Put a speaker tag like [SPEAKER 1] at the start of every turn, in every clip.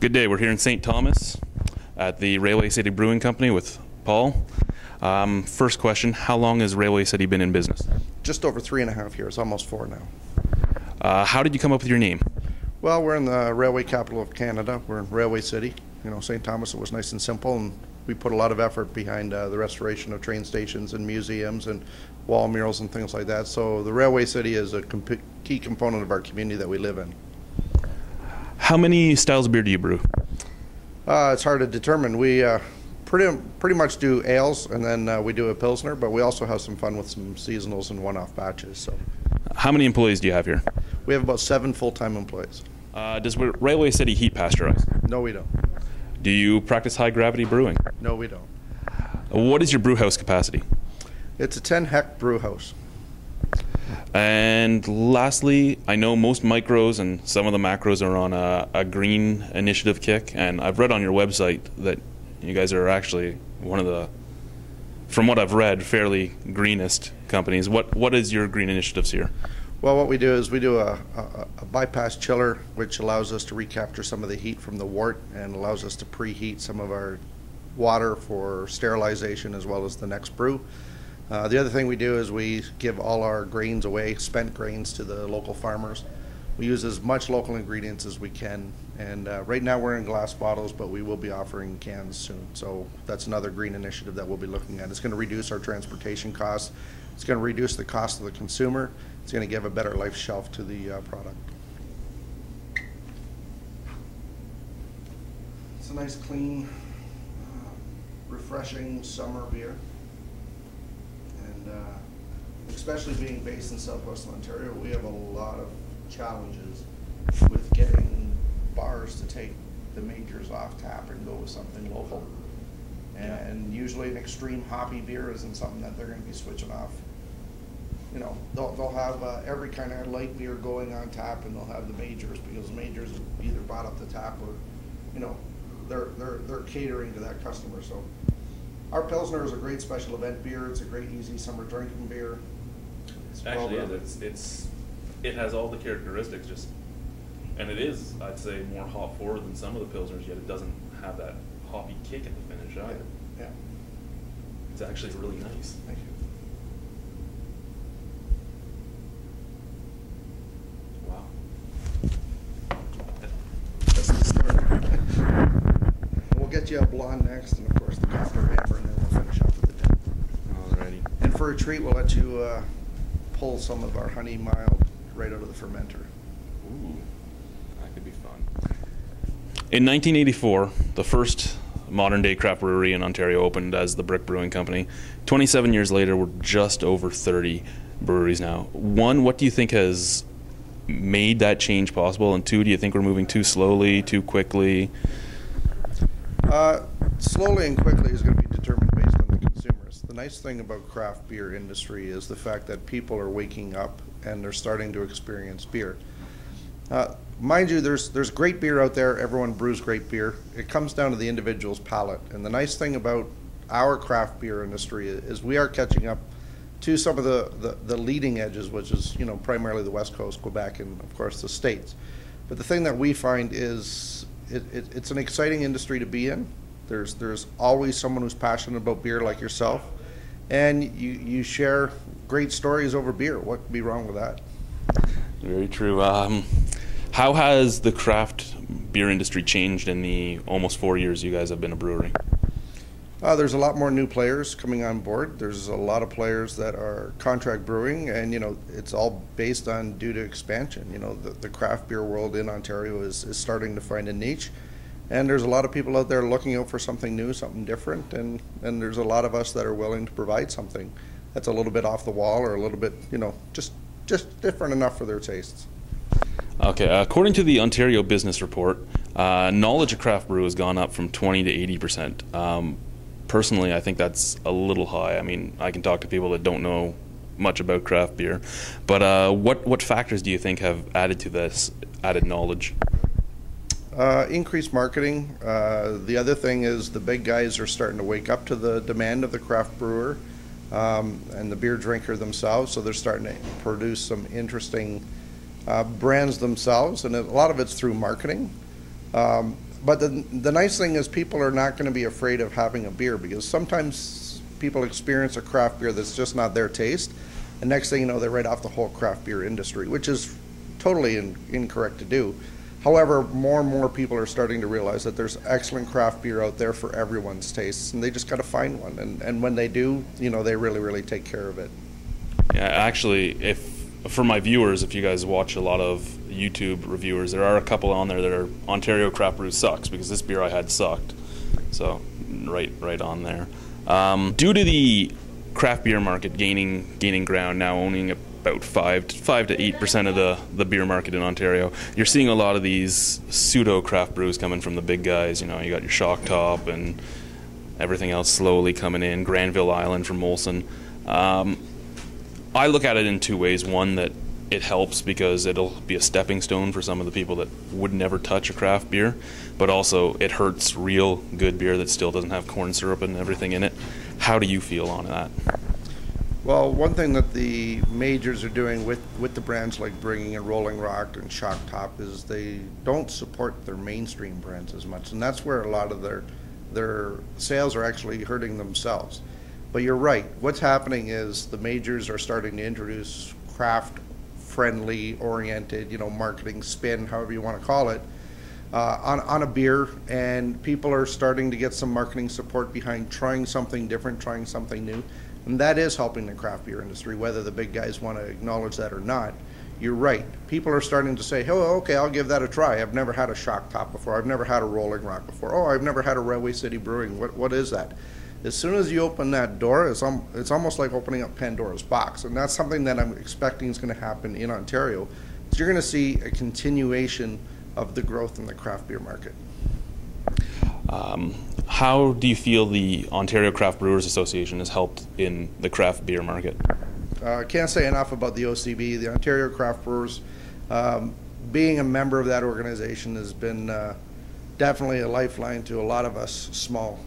[SPEAKER 1] Good day. We're here in St. Thomas at the Railway City Brewing Company with Paul. First question, how long has Railway City been in business?
[SPEAKER 2] Just over 3.5 years, almost 4 now.
[SPEAKER 1] How did you come up with your name?
[SPEAKER 2] Well, we're in the railway capital of Canada. We're in Railway City. You know, St. Thomas, it was nice and simple, and we put a lot of effort behind the restoration of train stations and museums and wall murals and things like that. So the Railway City is a key component of our community that we live in.
[SPEAKER 1] How many styles of beer do you brew?
[SPEAKER 2] It's hard to determine. We pretty much do ales, and then we do a Pilsner, but we also have some fun with some seasonals and one-off batches. So,
[SPEAKER 1] how many employees do you have here?
[SPEAKER 2] we have about 7 full-time employees.
[SPEAKER 1] Does Railway City heat pasteurize?
[SPEAKER 2] No, we don't.
[SPEAKER 1] Do you practice high-gravity brewing?
[SPEAKER 2] No, we don't.
[SPEAKER 1] What is your brew house capacity?
[SPEAKER 2] It's a 10 hect brew house.
[SPEAKER 1] And lastly, I know most micros and some of the macros are on a green initiative kick, and I've read on your website that you guys are actually one of the, from what I've read, fairly greenest companies. What is your green initiatives here?
[SPEAKER 2] Well, what we do is we do a bypass chiller, which allows us to recapture some of the heat from the wort and allows us to preheat some of our water for sterilization as well as the next brew. The other thing we do is we give all our grains away, spent grains, to the local farmers. We use as much local ingredients as we can, and right now we're in glass bottles, but we will be offering cans soon. So that's another green initiative that we'll be looking at. It's going to reduce our transportation costs. It's going to reduce the cost of the consumer. It's going to give a better life shelf to the product. It's a nice, clean, refreshing summer beer. And especially being based in southwestern Ontario, we have a lot of challenges with getting bars to take the majors off tap and go with something local. And usually an extreme hoppy beer isn't something that they're going to be switching off. You know, they'll have every kind of light beer going on tap, and they'll have the majors because the majors either bought up the tap or, you know, they're catering to that customer. So our Pilsner is a great special event beer. It's a great easy summer drinking beer. It's
[SPEAKER 1] Actually, it has all the characteristics, just, and it is, I'd say, more hop forward than some of the Pilsners, yet it doesn't have that hoppy kick at the finish either.
[SPEAKER 2] Yeah.
[SPEAKER 1] It's actually really nice.
[SPEAKER 2] Thank you.
[SPEAKER 1] Wow.
[SPEAKER 2] That's the start. We'll get you a blonde next, and of course the copper amber, and then we'll finish up with the dip.
[SPEAKER 1] Alrighty.
[SPEAKER 2] And for a treat, we'll let you pull some of our honey mild right out of the fermenter.
[SPEAKER 1] Ooh, that could be fun. In 1984, the first modern-day craft brewery in Ontario opened as the Brick Brewing Company. 27 years later, we're just over 30 breweries now. One, what do you think has made that change possible? And two, do you think we're moving too slowly, too quickly?
[SPEAKER 2] Slowly and quickly is going to be determined based on the consumers. The nice thing about craft beer industry is the fact that people are waking up and they're starting to experience beer. Mind you, there's great beer out there. Everyone brews great beer. It comes down to the individual's palate. And the nice thing about our craft beer industry is we are catching up to some of the leading edges, which is, you know, primarily the West Coast, Quebec, and of course the States. But the thing that we find is it's an exciting industry to be in. There's always someone who's passionate about beer like yourself, and you share great stories over beer. What could be wrong with that?
[SPEAKER 1] Very true. How has the craft beer industry changed in the almost 4 years you guys have been a brewery?
[SPEAKER 2] There's a lot more new players coming on board. There's a lot of players that are contract brewing, and you know, it's all based on due to expansion. You know, the craft beer world in Ontario is starting to find a niche, and there's a lot of people out there looking out for something new, something different, and there's a lot of us that are willing to provide something that's a little bit off the wall or a little bit, you know, just different enough for their tastes.
[SPEAKER 1] Okay, according to the Ontario Business Report, knowledge of craft brew has gone up from 20 to 80%. Personally, I think that's a little high. I mean, I can talk to people that don't know much about craft beer, but what factors do you think have added to this added knowledge?
[SPEAKER 2] Increased marketing. The other thing is the big guys are starting to wake up to the demand of the craft brewer and the beer drinker themselves, so they're starting to produce some interesting brands themselves, and a lot of it's through marketing. But the nice thing is people are not going to be afraid of having a beer, because sometimes people experience a craft beer that's just not their taste, and next thing you know, they're right off the whole craft beer industry, which is totally incorrect to do. However, more and more people are starting to realize that there's excellent craft beer out there for everyone's tastes, and they just got to find one. And when they do, you know, they really, really take care of it.
[SPEAKER 1] Yeah, actually, for my viewers, if you guys watch a lot of YouTube reviewers, there are a couple on there that are Ontario Craft Brew sucks, because this beer I had sucked. So right on there. Due to the craft beer market gaining ground, now owning about 5 to 8% of the beer market in Ontario, you're seeing a lot of these pseudo craft brews coming from the big guys. You know, you got your Shock Top and everything else slowly coming in. Granville Island from Molson. I look at it in two ways. One, that it helps because it'll be a stepping stone for some of the people that would never touch a craft beer, but also it hurts real good beer that still doesn't have corn syrup and everything in it. How do you feel on that?
[SPEAKER 2] Well, one thing that the majors are doing with the brands like Brewing and Rolling Rock and Shock Top is they don't support their mainstream brands as much, and that's where a lot of their sales are actually hurting themselves. But you're right. What's happening is the majors are starting to introduce craft-friendly, oriented, you know, marketing spin, however you want to call it, on a beer, and people are starting to get some marketing support behind trying something different, trying something new, and that is helping the craft beer industry, whether the big guys want to acknowledge that or not. You're right. People are starting to say, oh, okay, I'll give that a try. I've never had a Shock Top before. I've never had a Rolling Rock before. Oh, I've never had a Railway City Brewing. What is that? As soon as you open that door, it's almost like opening up Pandora's box, and that's something that I'm expecting is going to happen in Ontario. So you're going to see a continuation of the growth in the craft beer market.
[SPEAKER 1] How do you feel the Ontario Craft Brewers Association has helped in the craft beer market?
[SPEAKER 2] Can't say enough about the OCB, the Ontario Craft Brewers. Being a member of that organization has been definitely a lifeline to a lot of us small,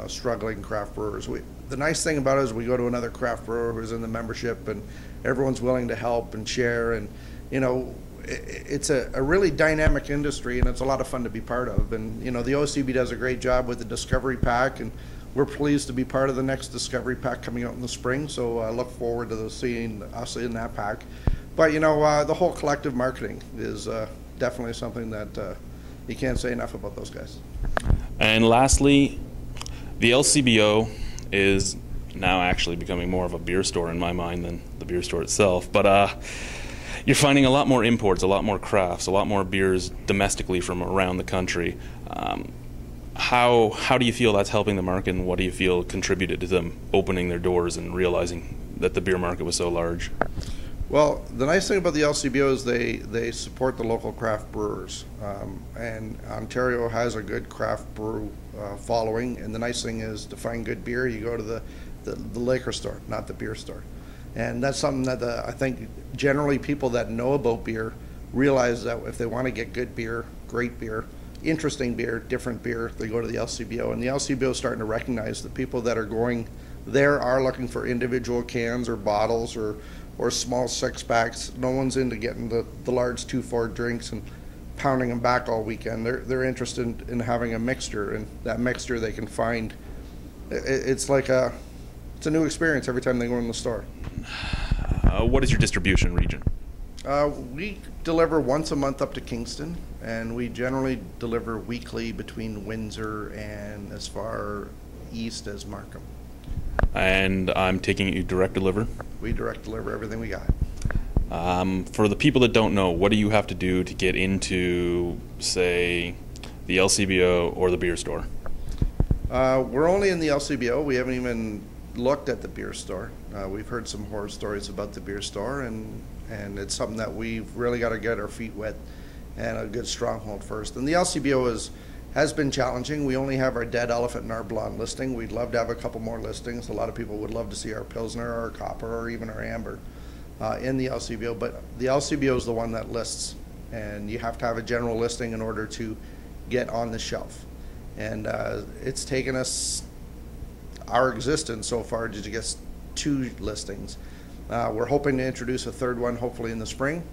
[SPEAKER 2] struggling craft brewers. The nice thing about it is we go to another craft brewer who's in the membership, and everyone's willing to help and share, and you know, it's a really dynamic industry, and it's a lot of fun to be part of. And you know, the OCB does a great job with the Discovery Pack, and we're pleased to be part of the next Discovery Pack coming out in the spring, so I look forward to seeing us in that pack. But you know, the whole collective marketing is definitely something that you can't say enough about those guys.
[SPEAKER 1] And lastly, the LCBO is now actually becoming more of a beer store in my mind than the beer store itself. But you're finding a lot more imports, a lot more crafts, a lot more beers domestically from around the country. How do you feel that's helping the market, and what do you feel contributed to them opening their doors and realizing that the beer market was so large?
[SPEAKER 2] Well, the nice thing about the LCBO is they support the local craft brewers, and Ontario has a good craft brew following, and the nice thing is to find good beer, you go to the liquor store, not the beer store. And that's something that I think generally people that know about beer realize that if they want to get good beer, great beer, interesting beer, different beer, they go to the LCBO. And the LCBO is starting to recognize the people that are going there are looking for individual cans or bottles or small six-packs. No one's into getting the large 2-4 drinks and pounding them back all weekend. They're interested in having a mixture, and that mixture they can find. It's like it's a new experience every time they go in the store.
[SPEAKER 1] What is your distribution region?
[SPEAKER 2] We deliver once a month up to Kingston, and we generally deliver weekly between Windsor and as far east as Markham.
[SPEAKER 1] And I'm taking it you direct deliver?
[SPEAKER 2] We direct deliver everything we got.
[SPEAKER 1] For the people that don't know, what do you have to do to get into, say, the LCBO or the beer store?
[SPEAKER 2] We're only in the LCBO. We haven't even looked at the beer store. We've heard some horror stories about the beer store, and it's something that we've really got to get our feet wet and a good stronghold first. And the LCBO has been challenging. We only have our Dead Elephant and our Blonde listing. We'd love to have a couple more listings. A lot of people would love to see our Pilsner, our Copper, or even our Amber in the LCBO, but the LCBO is the one that lists, and you have to have a general listing in order to get on the shelf. And it's taken us our existence so far to get 2 listings. We're hoping to introduce a 3rd one hopefully in the spring,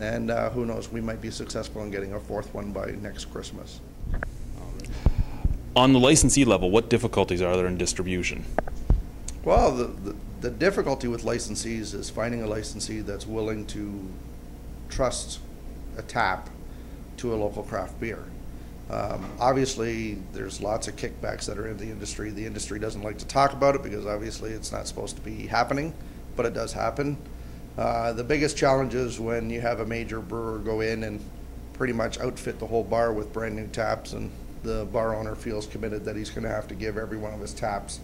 [SPEAKER 2] and who knows, we might be successful in getting a 4th one by next Christmas.
[SPEAKER 1] On the licensee level, what difficulties are there in distribution?
[SPEAKER 2] Well, the difficulty with licensees is finding a licensee that's willing to trust a tap to a local craft beer. Obviously, there's lots of kickbacks that are in the industry. The industry doesn't like to talk about it because obviously it's not supposed to be happening, but it does happen. The biggest challenge is when you have a major brewer go in and pretty much outfit the whole bar with brand new taps, and the bar owner feels committed that he's going to have to give every one of his taps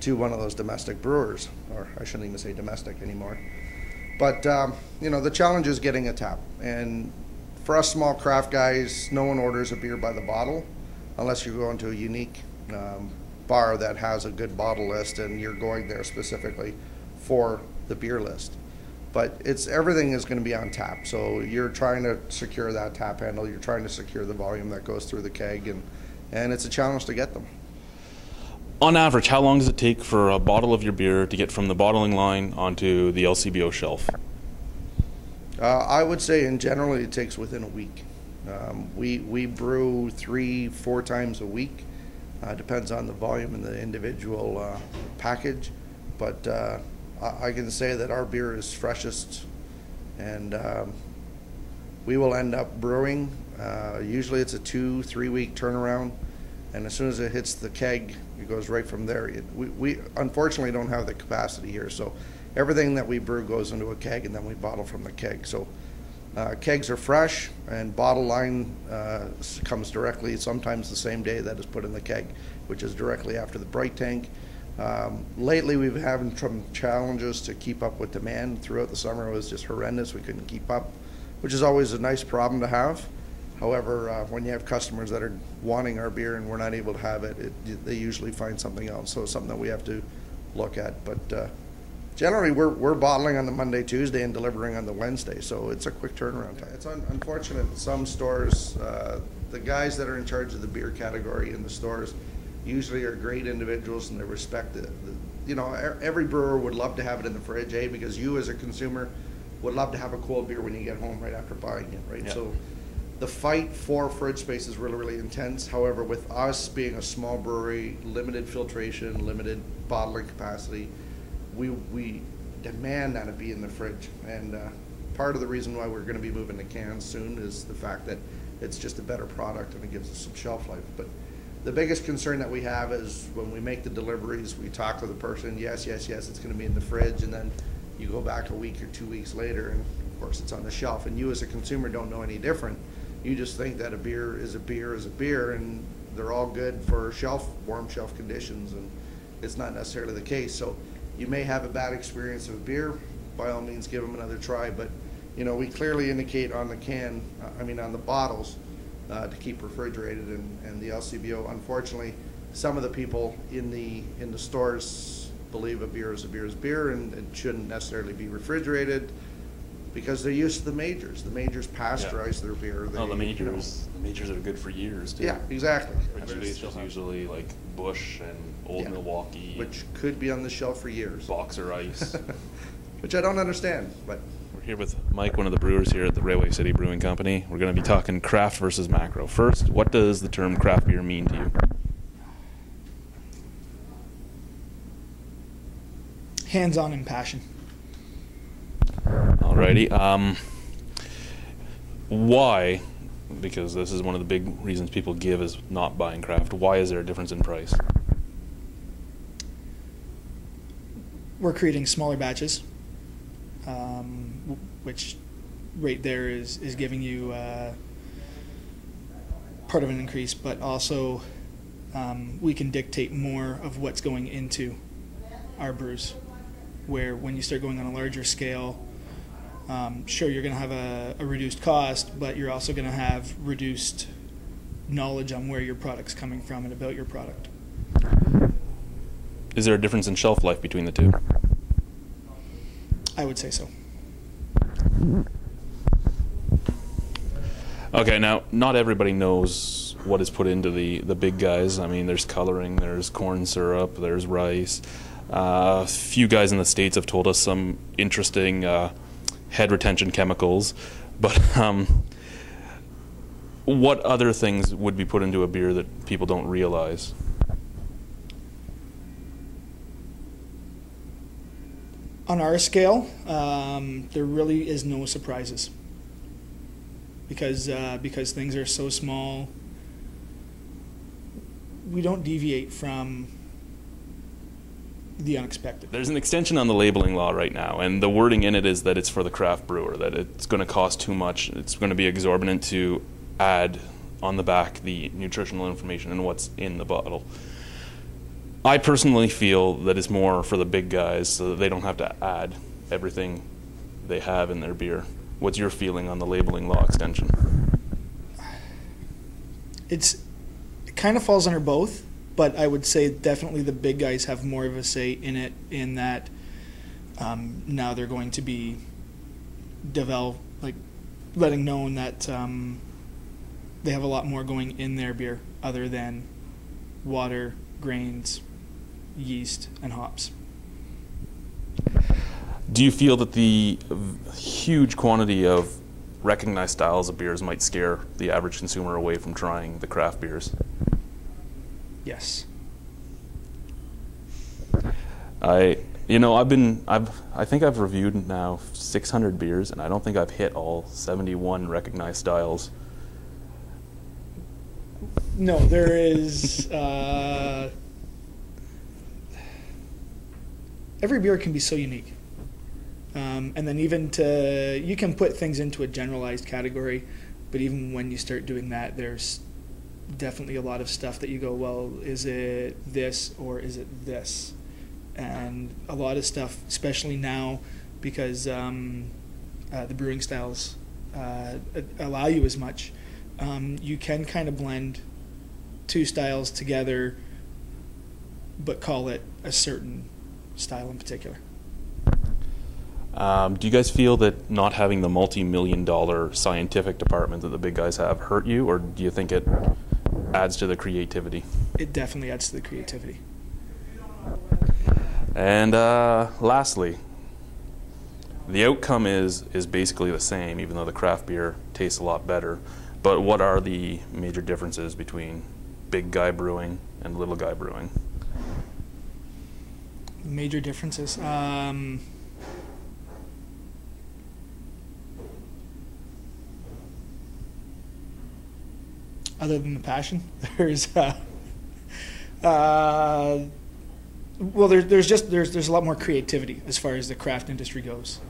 [SPEAKER 2] to one of those domestic brewers, or I shouldn't even say domestic anymore. But, the challenge is getting a tap. And for us small craft guys, no one orders a beer by the bottle unless you go into a unique bar that has a good bottle list and you're going there specifically for the beer list. But everything is going to be on tap. So you're trying to secure that tap handle, you're trying to secure the volume that goes through the keg, and it's a challenge to get them.
[SPEAKER 1] On average, how long does it take for a bottle of your beer to get from the bottling line onto the LCBO shelf?
[SPEAKER 2] I would say in general it takes within a week. We brew 3-4 times a week. Depends on the volume and the individual package. But I can say that our beer is freshest, and we will end up brewing. Usually it's a 2-3 week turnaround. And as soon as it hits the keg, it goes right from there. We unfortunately don't have the capacity here, so everything that we brew goes into a keg and then we bottle from the keg. So kegs are fresh, and bottle line comes directly, sometimes the same day that is put in the keg, which is directly after the bright tank. Lately we've been having some challenges to keep up with demand. Throughout the summer it was just horrendous. We couldn't keep up, which is always a nice problem to have. However, when you have customers that are wanting our beer and we're not able to have it, they usually find something else. So it's something that we have to look at. But generally, we're bottling on the Monday, Tuesday, and delivering on the Wednesday. So it's a quick turnaround time. It's unfortunate. Some stores, the guys that are in charge of the beer category in the stores usually are great individuals, and they respect it. Every brewer would love to have it in the fridge, because you as a consumer would love to have a cold beer when you get home right after buying it, right?
[SPEAKER 1] Yeah.
[SPEAKER 2] So the fight for fridge space is really, really intense. However, with us being a small brewery, limited filtration, limited bottling capacity, we demand that it be in the fridge. And part of the reason why we're going to be moving to cans soon is the fact that it's just a better product and it gives us some shelf life. But the biggest concern that we have is when we make the deliveries, we talk to the person, yes, it's going to be in the fridge, and then you go back a week or 2 weeks later, and of course it's on the shelf, and you as a consumer don't know any different. You just think that a beer is a beer, and they're all good for warm shelf conditions, and it's not necessarily the case. So you may have a bad experience of a beer, by all means give them another try, but we clearly indicate on the can, on the bottles, to keep refrigerated, and the LCBO, unfortunately, some of the people in the stores believe a beer is beer, and it shouldn't necessarily be refrigerated, because they're used to the majors. The majors pasteurize their beer.
[SPEAKER 1] The majors are good for years, too.
[SPEAKER 2] Yeah, exactly.
[SPEAKER 1] It's usually like Busch and Old Milwaukee.
[SPEAKER 2] Which could be on the shelf for years.
[SPEAKER 1] Boxer Ice.
[SPEAKER 2] Which I don't understand, but.
[SPEAKER 1] We're here with Mike, one of the brewers here at the Railway City Brewing Company. We're going to be talking craft versus macro. First, what does the term craft beer mean to you?
[SPEAKER 3] Hands-on and passion.
[SPEAKER 1] Alrighty. Why, because this is one of the big reasons people give is not buying craft, why is there a difference in price?
[SPEAKER 3] We're creating smaller batches, which right there is giving you part of an increase, but also we can dictate more of what's going into our brews, where when you start going on a larger scale, sure, you're going to have a reduced cost, but you're also going to have reduced knowledge on where your product's coming from and about your product.
[SPEAKER 1] Is there a difference in shelf life between the two?
[SPEAKER 3] I would say so.
[SPEAKER 1] Okay, now, not everybody knows what is put into the big guys. There's coloring, there's corn syrup, there's rice. A few guys in the States have told us some interesting head retention chemicals, but what other things would be put into a beer that people don't realize?
[SPEAKER 3] On our scale, there really is no surprises because things are so small. We don't deviate from the unexpected.
[SPEAKER 1] There's an extension on the labeling law right now, and the wording in it is that it's for the craft brewer, that it's going to cost too much. It's going to be exorbitant to add on the back the nutritional information and what's in the bottle. I personally feel that it's more for the big guys so that they don't have to add everything they have in their beer. What's your feeling on the labeling law extension?
[SPEAKER 3] It kind of falls under both, but I would say definitely the big guys have more of a say in it, in that now they're going to be letting known that they have a lot more going in their beer other than water, grains, yeast, and hops.
[SPEAKER 1] Do you feel that the huge quantity of recognized styles of beers might scare the average consumer away from trying the craft beers?
[SPEAKER 3] Yes.
[SPEAKER 1] I think I've reviewed now 600 beers, and I don't think I've hit all 71 recognized styles.
[SPEAKER 3] No, there is. Every beer can be so unique. And then you can put things into a generalized category, but even when you start doing that, there's definitely a lot of stuff that you go, well, is it this or is it this? And a lot of stuff, especially now, because the brewing styles allow you as much, you can kind of blend two styles together, but call it a certain style in particular.
[SPEAKER 1] Do you guys feel that not having the multi-million-dollar scientific department that the big guys have hurt you, or do you think it adds to the creativity?
[SPEAKER 3] It definitely adds to the creativity.
[SPEAKER 1] And lastly, the outcome is basically the same, even though the craft beer tastes a lot better. But what are the major differences between big guy brewing and little guy brewing?
[SPEAKER 3] Major differences. Other than the passion, there's there's a lot more creativity as far as the craft industry goes.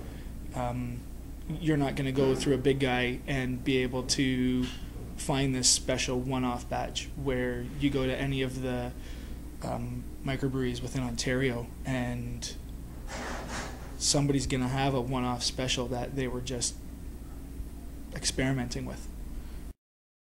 [SPEAKER 3] You're not going to go through a big guy and be able to find this special one-off batch where you go to any of the microbreweries within Ontario and somebody's going to have a one-off special that they were just experimenting with.